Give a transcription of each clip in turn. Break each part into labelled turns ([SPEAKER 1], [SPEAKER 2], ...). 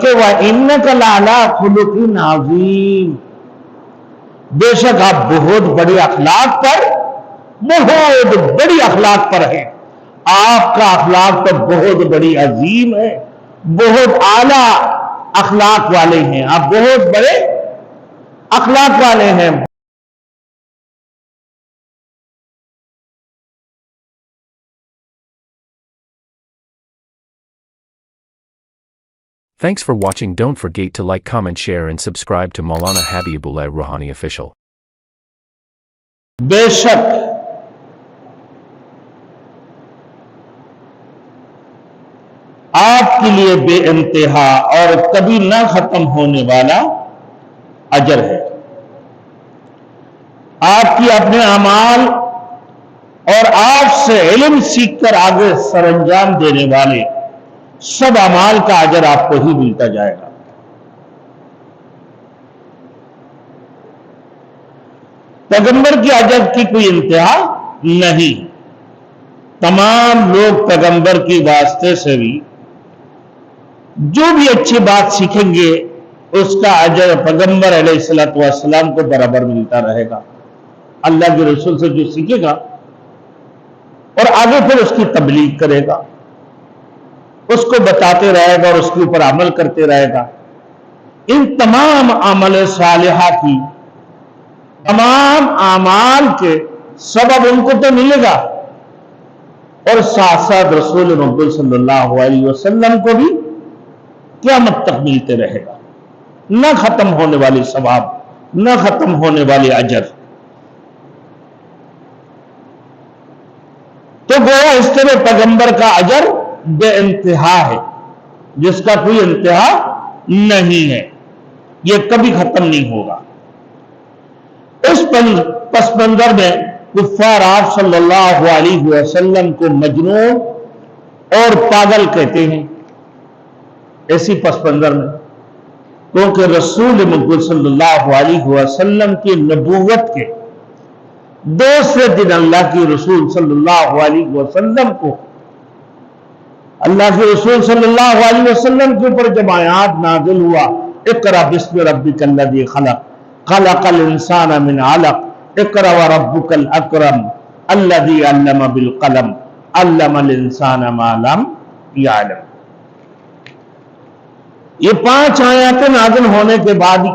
[SPEAKER 1] کہ وَإِنَّكَ لَعَلَىٰ خُلُقٍ عَظِيمٍ، بے شک آپ بہت بڑی اخلاق پر، بہت بڑی اخلاق پر ہیں. آپ کا اخلاق تو بہت بڑی عظیم ہے، بہت اعلیٰ اخلاق والے ہیں، آپ بہت بڑے اخلاق والے ہیں.
[SPEAKER 2] Thanks for watching. Don't forget to like, comment, share and subscribe to Maulana Habibullah Ruhani Official.
[SPEAKER 1] بے شک آپ کے لیے بے انتہا اور کبھی نہ ختم ہونے والا اجر ہے. آپ کی اپنے اعمال اور آپ سے علم سیکھ کر آگے سر انجام دینے والے سب اعمال کا اجر آپ کو ہی ملتا جائے گا. پیغمبر کی اجر کی کوئی انتہا نہیں. تمام لوگ پیغمبر کی واسطے سے بھی جو بھی اچھی بات سیکھیں گے اس کا اجر پیغمبر علیہ السلام کو برابر ملتا رہے گا. اللہ کے رسول سے جو سیکھے گا اور آگے پھر اس کی تبلیغ کرے گا، اس کو بتاتے رہے گا اور اس کے اوپر عمل کرتے رہے گا، ان تمام عمل صالحہ کی، تمام اعمال کے سبب ان کو تو ملے گا اور ساتھ ساتھ رسول مقبول صلی اللہ علیہ وسلم کو بھی قیامت تک ملتے رہے گا. نہ ختم ہونے والی ثواب، نہ ختم ہونے والی اجر. تو گویا اس طرح پیغمبر کا اجر بے انتہا ہے، جس کا کوئی انتہا نہیں ہے، یہ کبھی ختم نہیں ہوگا. اس پس منظر میں کفار آپ صلی اللہ علیہ وسلم کو مجنون اور پاگل کہتے ہیں. ایسی پس منظر میں کیونکہ رسول مقبول صلی اللہ علیہ وسلم کی نبوت کے دوسرے دن اللہ کی رسول صلی اللہ علیہ وسلم کو، اللہ کے رسول صلی اللہ علیہ وسلم کے اوپر جب آیات نازل ہوا، اقرأ بسم ربک الذی خلق خلق الانسان من علق اقرأ وربک الاکرم الذی علم بالقلم علم الانسان ما لم یعلم. یہ 5 آیاتیں نازل ہونے کے بعد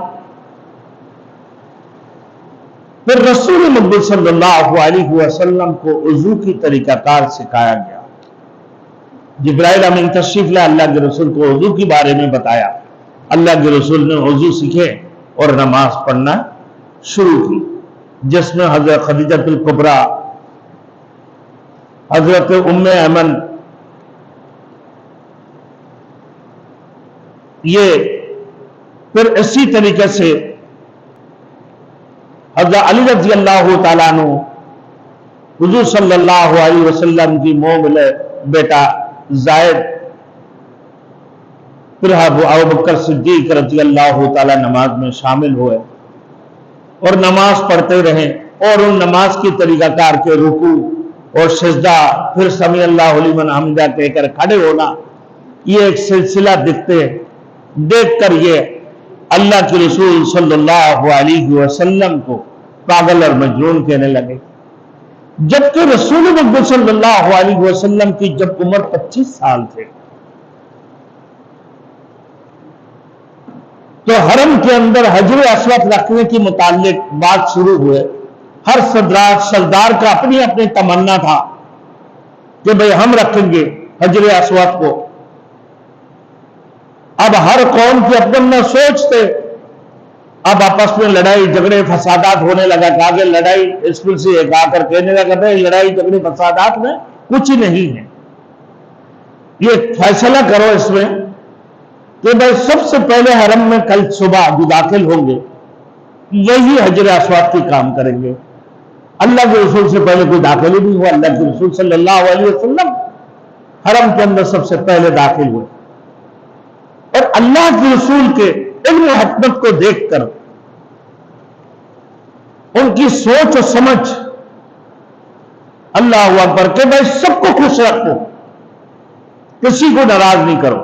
[SPEAKER 1] پھر رسول مقبول صلی اللہ علیہ وسلم کو وضو کی طریقہ کار سکھایا گیا. جبرائیل امین تشریف لائے، اللہ کے رسول کو وضو کے بارے میں بتایا. اللہ کے رسول نے وضو سیکھے اور نماز پڑھنا شروع کی، جس میں حضرت خدیجہ الکبریٰ، حضرت ام ایمن، یہ پھر اسی طریقے سے حضرت علی رضی اللہ تعالیٰ عنہ، حضور صلی اللہ علیہ وسلم کی مومل بیٹا زائد، پھر ابو بکر صدیق رضی اللہ تعالیٰ نماز میں شامل ہوئے اور نماز پڑھتے رہے، اور ان نماز کی طریقہ کار کے رکوع اور سجدہ، پھر سمیع اللہ لمن حمدہ کہہ کر کھڑے ہونا، یہ ایک سلسلہ دیکھ کر یہ اللہ کے رسول صلی اللہ علیہ وسلم کو پاگل اور مجنون کہنے لگے. جبکہ رسول مقبول صلی اللہ علیہ وسلم کی جب عمر 25 سال تھے تو حرم کے اندر حجر اسود رکھنے کی متعلق بات شروع ہوئے. ہر سردار کا اپنی اپنی تمنا تھا کہ بھئی ہم رکھیں گے حجر اسود کو. اب ہر قوم کی اپنا سوچ تھے. اب آپس میں لڑائی جھگڑے فسادات ہونے لگا کہ آگے لڑائی اسکول سے ایک آ کر کہنے لگا بھائی لڑائی جھگڑے فسادات میں کچھ نہیں ہے، یہ فیصلہ کرو اس میں کہ بھائی سب سے پہلے حرم میں کل صبح جو داخل ہوں گے یہی حجر اسود کی کام کریں گے. اللہ کے رسول سے پہلے کوئی داخل ہی نہیں ہوا. اللہ کے رسول صلی اللہ علیہ وسلم حرم کے اندر سب سے پہلے داخل ہوئے اور اللہ کے رسول کے علم و حکمت کو دیکھ کر، ان کی سوچ و سمجھ، اللہ اکبر، کہ بھائی سب کو خوش رکھو، کسی کو ناراض نہیں کرو.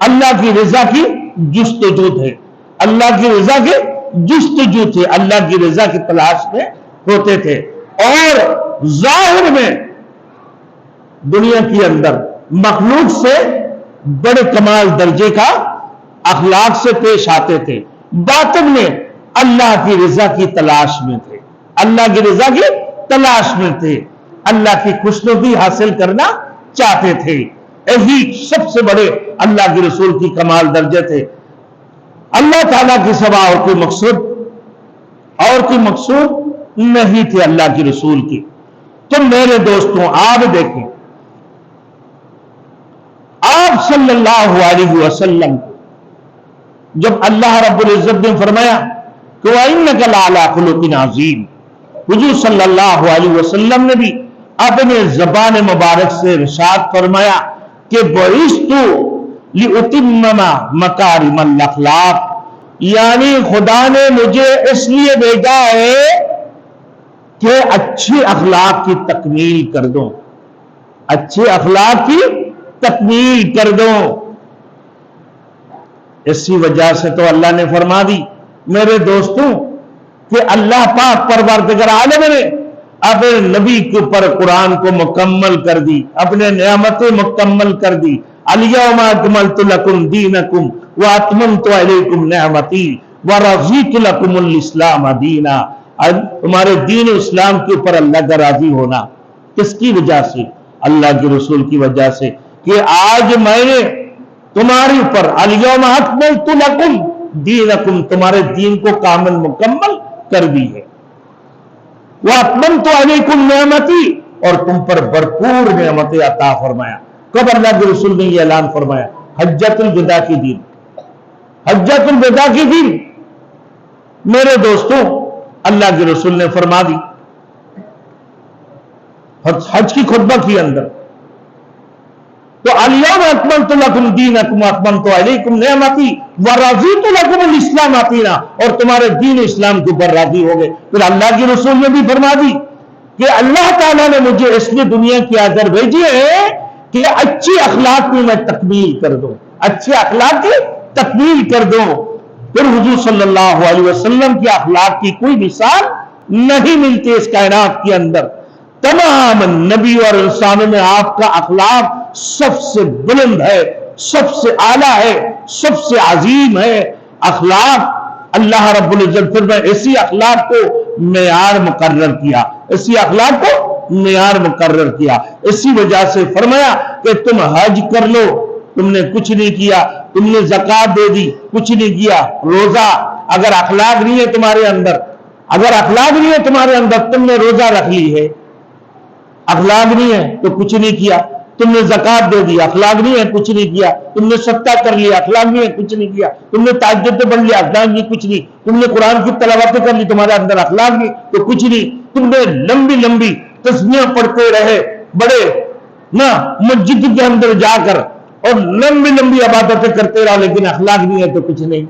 [SPEAKER 1] اللہ کی رضا کی جستجو تھے، اللہ کی رضا کے جستجو تھے، اللہ کی رضا کی تلاش میں ہوتے تھے، اور ظاہر میں دنیا کے اندر مخلوق سے بڑے کمال درجے کا اخلاق سے پیش آتے تھے، باطن میں اللہ کی رضا کی تلاش میں تھے، اللہ کی رضا کی تلاش میں تھے، اللہ کی خوشنودی حاصل کرنا چاہتے تھے۔ یہی سب سے بڑے اللہ کے رسول کی کمال درجے تھے۔ اللہ تعالیٰ کی سوا اور کوئی مقصود نہیں تھے اللہ کے رسول کی۔ تو میرے دوستوں آپ دیکھیں، آپ صلی اللہ علیہ وسلم کو جب اللہ رب العزت نے فرمایا کہ وَإِنَّكَ لَعَلَىٰ خُلُقٍ عَظِيمٍ، حضور صلی اللہ علیہ وسلم نے بھی اپنے زبان مبارک سے ارشاد فرمایا کہ بَعِثْتُ لِأُتِمَّمَ مَكَارِمَ الْأَخْلَاقِ، یعنی خدا نے مجھے اس لیے بھیجا ہے کہ اچھے اخلاق کی تکمیل کر دوں، اچھے اخلاق کی تکمیل کر دوں۔ اسی وجہ سے تو اللہ نے فرما دی میرے دوستوں کہ اللہ پاک پروردگار عالم نے اپنے نبی کے اوپر قرآن کو مکمل کر دی، اپنے نعمتیں مکمل کر دی۔ الیوم اکملت لکم دینکم واتممت علیکم نعمتی ورضیت لکم الاسلام دینا۔ تمہارے دین اسلام کے اوپر اللہ کا راضی ہونا کس کی وجہ سے؟ اللہ کے رسول کی وجہ سے، کہ آج میں نے تمہارے اوپر الیوم اکملت لکم دینکم، تمہارے دین کو کامل مکمل کر دی ہے، واتممت علیکم نعمتی، اور تم پر بھرپور نعمتیں عطا فرمایا۔ کب اللہ کے رسول نے یہ اعلان فرمایا؟ حجۃ الوداع کی دن، حجۃ الوداع کی دن میرے دوستوں اللہ کے رسول نے فرما دی حج کی خطبہ کے اندر، تو الیوم اکملت لکم دینکم واتممت علیکم نعمتی ورضیت لکم الاسلام دینا، اور تمہارے دین اسلام کے اوپر راضی ہو گئے۔ پھر اللہ کے رسول نے بھی فرما دی کہ اللہ تعالیٰ نے مجھے اس لیے دنیا کی اندر بھیجی ہے کہ اچھی اخلاق کی میں تکمیل کر دوں، اچھے اخلاق کی تکمیل کر دوں۔ پھر حضور صلی اللہ علیہ وسلم کی اخلاق کی کوئی مثال نہیں ملتی اس کائنات کے اندر۔ تمام نبی اور انسانوں میں آپ کا اخلاق سب سے بلند ہے، سب سے اعلیٰ ہے، سب سے عظیم ہے۔ اخلاق اللہ رب العزت پھر میں اسی اخلاق کو معیار مقرر کیا، اسی اخلاق کو معیار مقرر کیا۔ اسی وجہ سے فرمایا کہ تم حج کر لو، تم نے کچھ نہیں کیا، تم نے زکوٰۃ دے دی، کچھ نہیں کیا، روزہ، اگر اخلاق نہیں ہے تمہارے اندر، اگر اخلاق نہیں ہے تمہارے اندر، تم نے روزہ رکھ لی ہے، اخلاق نہیں ہے تو کچھ نہیں کیا، تم نے زکوٰۃ دے دی، اخلاق نہیں ہے کچھ نہیں کیا، تم نے صدقہ کر لیا، اخلاق نہیں ہے کچھ نہیں کیا، تم نے تہجد پڑھ لیا، اخلاق نہیں کچھ نہیں، تم نے قرآن کی تلاوت کر لی، تمہارے اندر اخلاق نہیں تو کچھ نہیں، تم نے لمبی لمبی تسبیحاں پڑھتے رہے بڑے نہ مسجد کے اندر جا کر اور لمبی لمبی عبادتیں کرتے رہا، لیکن اخلاق نہیں ہے تو کچھ نہیں،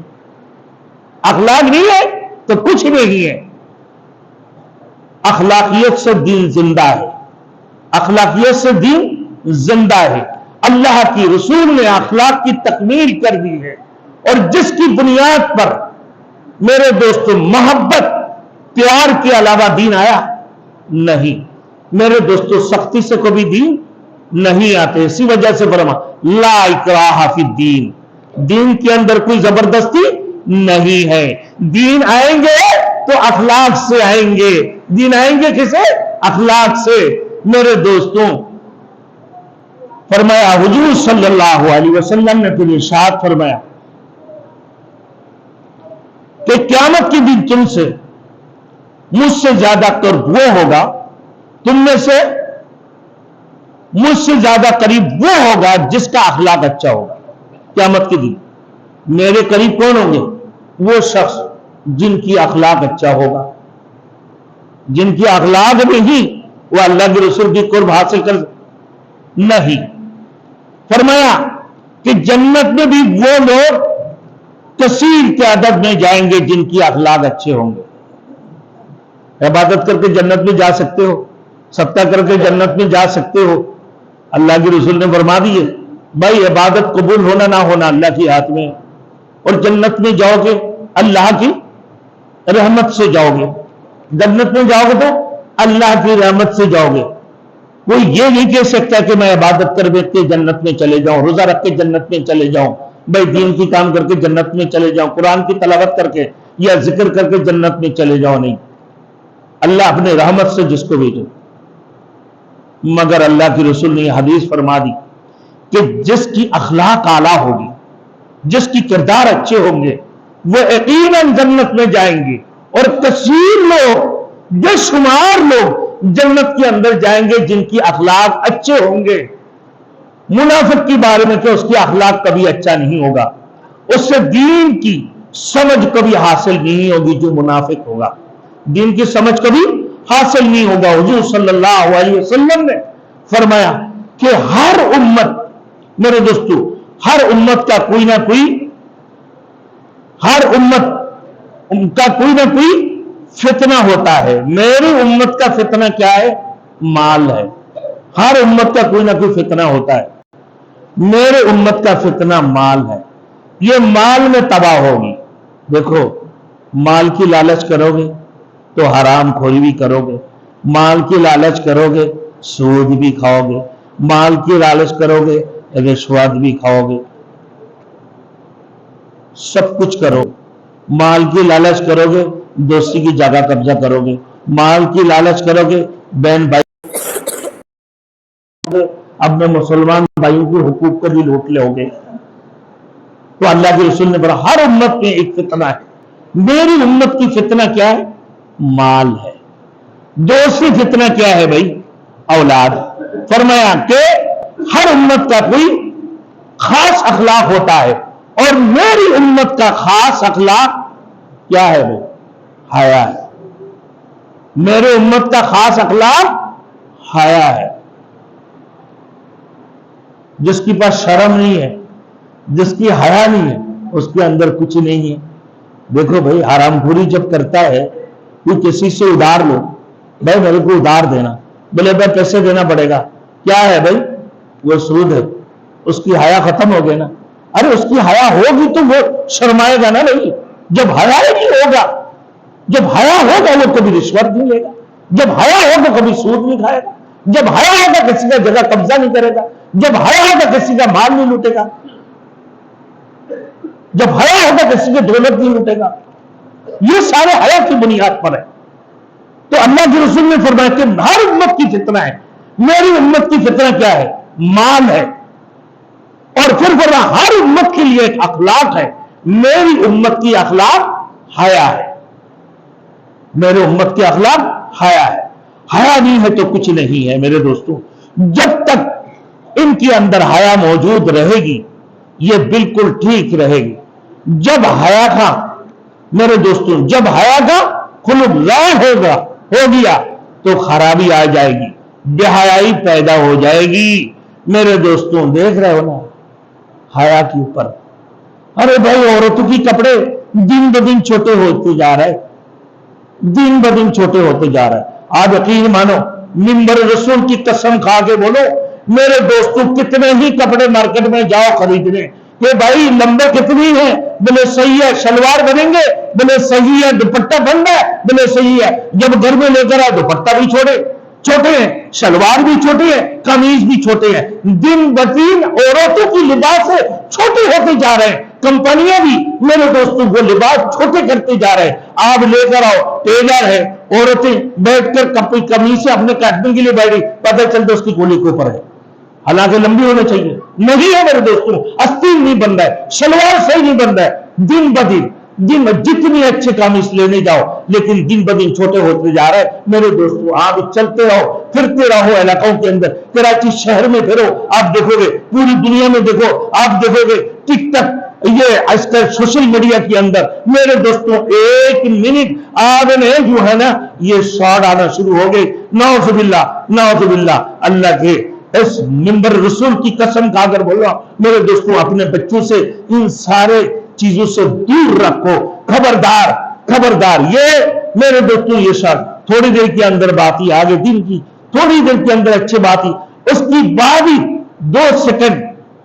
[SPEAKER 1] اخلاق نہیں ہے تو کچھ نہیں ہے۔ اخلاقیت سے دین زندہ ہے، اخلاقیت سے دین زندہ ہے۔ اللہ کی رسول نے اخلاق کی تکمیل کر دی ہے، اور جس کی بنیاد پر میرے دوستوں محبت پیار کے علاوہ دین آیا نہیں۔ میرے دوستوں سختی سے کبھی دین نہیں آتے، اسی وجہ سے فرما لا اکراہ فی الدین، دین کے اندر کوئی زبردستی نہیں ہے۔ دین آئیں گے تو اخلاق سے آئیں گے، دین آئیں گے کسے؟ اخلاق سے۔ میرے دوستوں فرمایا حضور صلی اللہ علیہ وسلم نے پھر ارشاد فرمایا کہ قیامت کے دن تم سے مجھ سے زیادہ قرب وہ ہوگا، تم میں سے مجھ سے زیادہ قریب وہ ہوگا جس کا اخلاق اچھا ہوگا۔ قیامت کے دن میرے قریب کون ہوں گے؟ وہ شخص جن کی اخلاق اچھا ہوگا، جن کی اخلاق نہیں وہ اللہ کے رسول کی قرب حاصل کر نہیں۔ فرمایا کہ جنت میں بھی وہ لوگ کثیر کے عدد میں جائیں گے جن کی اخلاق اچھے ہوں گے۔ عبادت کر کے جنت میں جا سکتے ہو، صدقہ کر کے جنت میں جا سکتے ہو، اللہ کے رسول نے فرما دیے بھائی عبادت قبول ہونا نہ ہونا اللہ کے ہاتھ میں، اور جنت میں جاؤ گے اللہ کی رحمت سے جاؤ گے، جنت میں جاؤ گے تو اللہ کی رحمت سے جاؤ گے۔ کوئی یہ نہیں کہہ سکتا کہ میں عبادت کر کے جنت میں چلے جاؤں، روزہ رکھ کے جنت میں چلے جاؤں، بھائی دین کی کام کر کے جنت میں چلے جاؤں، قرآن کی تلاوت کر کے یا ذکر کر کے جنت میں چلے جاؤ، نہیں۔ اللہ اپنے رحمت سے جس کو بھیجے، مگر اللہ کی رسول نے حدیث فرما دی کہ جس کی اخلاق اعلیٰ ہوگی، جس کی کردار اچھے ہوں گے، وہ یقیناً جنت میں جائیں گے، اور کثیر لوگ، بے شمار لوگ جنت کے اندر جائیں گے جن کی اخلاق اچھے ہوں گے۔ منافق کے بارے میں کہ اس کی اخلاق کبھی اچھا نہیں ہوگا، اس سے دین کی سمجھ کبھی حاصل نہیں ہوگی۔ جو منافق ہوگا دین کی سمجھ کبھی حاصل نہیں ہوگا۔ حضور صلی اللہ علیہ وسلم نے فرمایا کہ ہر امت، میرے دوستو، ہر امت کا کوئی نہ کوئی، ہر امت کا کوئی نہ کوئی فتنہ ہوتا ہے۔ میری امت کا فتنہ کیا ہے؟ مال ہے۔ ہر امت کا کوئی نہ کوئی فتنہ ہوتا ہے، میرے امت کا فتنہ مال ہے۔ یہ مال میں تباہ ہوگی۔ دیکھو، مال کی لالچ کرو گے تو حرام خوری بھی کرو گے، مال کی لالچ کرو گے سود بھی کھاؤ گے، مال کی لالچ کرو گے رشوت بھی کھاؤ گے، سب کچھ کرو۔ مال کی لالچ کرو گے دوستی کی جگہ قبضہ کرو گے، مال کی لالچ کرو گے بہن بھائی اپنے مسلمان بھائیوں کے حقوق کو بھی لوٹ لو گے۔ تو اللہ کے رسول نے فرمایا ہر امت میں ایک فتنہ ہے، میری امت کی فتنہ کیا ہے؟ مال ہے۔ دوسری فتنہ کیا ہے بھائی؟ اولاد۔ فرمایا کہ ہر امت کا کوئی خاص اخلاق ہوتا ہے، اور میری امت کا خاص اخلاق کیا ہے بھائی؟ حیا ہے۔ میرے امت کا خاص اخلاق حیا ہے۔ جس کے پاس شرم نہیں ہے، جس کی حیا نہیں ہے، اس کے اندر کچھ نہیں ہے۔ دیکھو بھائی، حرام خوری جب کرتا ہے، کوئی کسی سے ادھار لو، بھائی میرے کو ادھار دینا، بولے بھائی پیسے دینا پڑے گا، کیا ہے بھائی؟ وہ سود ہے۔ اس کی حیا ختم ہو گئی نا۔ ارے اس کی حیا ہوگی تو وہ شرمائے گا نا نہیں۔ جب حیا ہی نہیں ہوگا، جب حیا ہوگا وہ کبھی رشوت نہیں لے گا، جب حیا ہوگا کبھی سود نہیں کھائے گا، جب حیا ہوگا کسی کا جگہ قبضہ نہیں کرے گا، جب حیا ہوگا کسی کا مال نہیں لوٹے گا، جب حیا ہوگا کسی کی دولت نہیں لوٹے گا۔ یہ سارے حیا کی بنیاد پر ہے۔ تو اللہ کے رسول نے فرمایا کہ ہر امت کی فتنہ ہے، میری امت کی فتنہ کیا ہے؟ مال ہے۔ اور پھر فرمایا ہر امت کے لیے ایک اخلاق ہے، میری امت کی اخلاق حیا ہے۔ میرے امت کی اخلاق حیا ہے۔ حیا نہیں ہے تو کچھ نہیں ہے میرے دوستوں۔ جب تک ان کے اندر حیا موجود رہے گی یہ بالکل ٹھیک رہے گی۔ جب حیا کا، میرے دوستوں، جب حیا کا خلق ضائع ہو گیا تو خرابی آ جائے گی، بے حیائی پیدا ہو جائے گی۔ میرے دوستوں دیکھ رہے ہو نا حیا کے اوپر، ارے بھائی عورتوں کی کپڑے دن بدن چھوٹے ہوتے جا رہے، دن بدن چھوٹے ہوتے جا رہے۔ آپ یقین مانو، منبر رسول کی قسم کھا کے بولو، میرے دوستوں کتنے ہی کپڑے مارکیٹ میں جاؤ خریدنے کہ بھائی لمبے کتنی ہیں، بولے صحیح ہے شلوار بنیں گے، بولے صحیح ہے دوپٹہ بن رہا ہے، بولے صحیح ہے۔ جب گھر میں لے کر آئے دوپٹہ بھی چھوٹے ہیں، شلوار بھی چھوٹے ہیں، قمیض بھی چھوٹے ہیں۔ دن بدن عورتوں کی لباس چھوٹے ہوتے جا رہے ہیں، کمپنیاں بھی میرے دوستوں وہ لباس چھوٹے کرتے جا رہے ہیں۔ آپ لے کر آؤ، ٹیلر ہے، عورتیں بیٹھ کر قمیض سے اپنے کاٹنے کے لیے بیٹھی، پتہ چلتا اس کی گولی کے اوپر ہے، حالانکہ لمبی ہونے چاہیے، نہیں ہے میرے دوستوں۔ استین نہیں بن رہا ہے، شلوار صحیح نہیں بن رہا ہے، دن بدن جتنی اچھے قمیص لینے جاؤ لیکن دن بدن چھوٹے ہوتے جا رہے ہیں۔ میرے دوستوں آپ چلتے رہو، پھرتے رہو علاقوں کے اندر، کراچی شہر میں پھرو، آپ دیکھو گے، پوری دنیا میں دیکھو، آپ دیکھو گے ٹک ٹک، یہ آج کل سوشل میڈیا کے اندر میرے دوستوں ایک منٹ آپ نے جو ہے نا یہ شارٹ آنا شروع ہو گئے۔ نعوذ باللہ، نعوذ باللہ۔ اللہ کے اس منبر رسول کی قسم کھا کر بول رہا ہوں میرے دوستوں، اپنے بچوں سے ان سارے چیزوں سے دور رکھو، خبردار خبردار۔ یہ میرے دوستوں یہ شرط تھوڑی دیر کے اندر بات ہی آگے دن کی، تھوڑی دیر کے اندر اچھی بات ہی، اس کی بعد ہی 2 سیکنڈ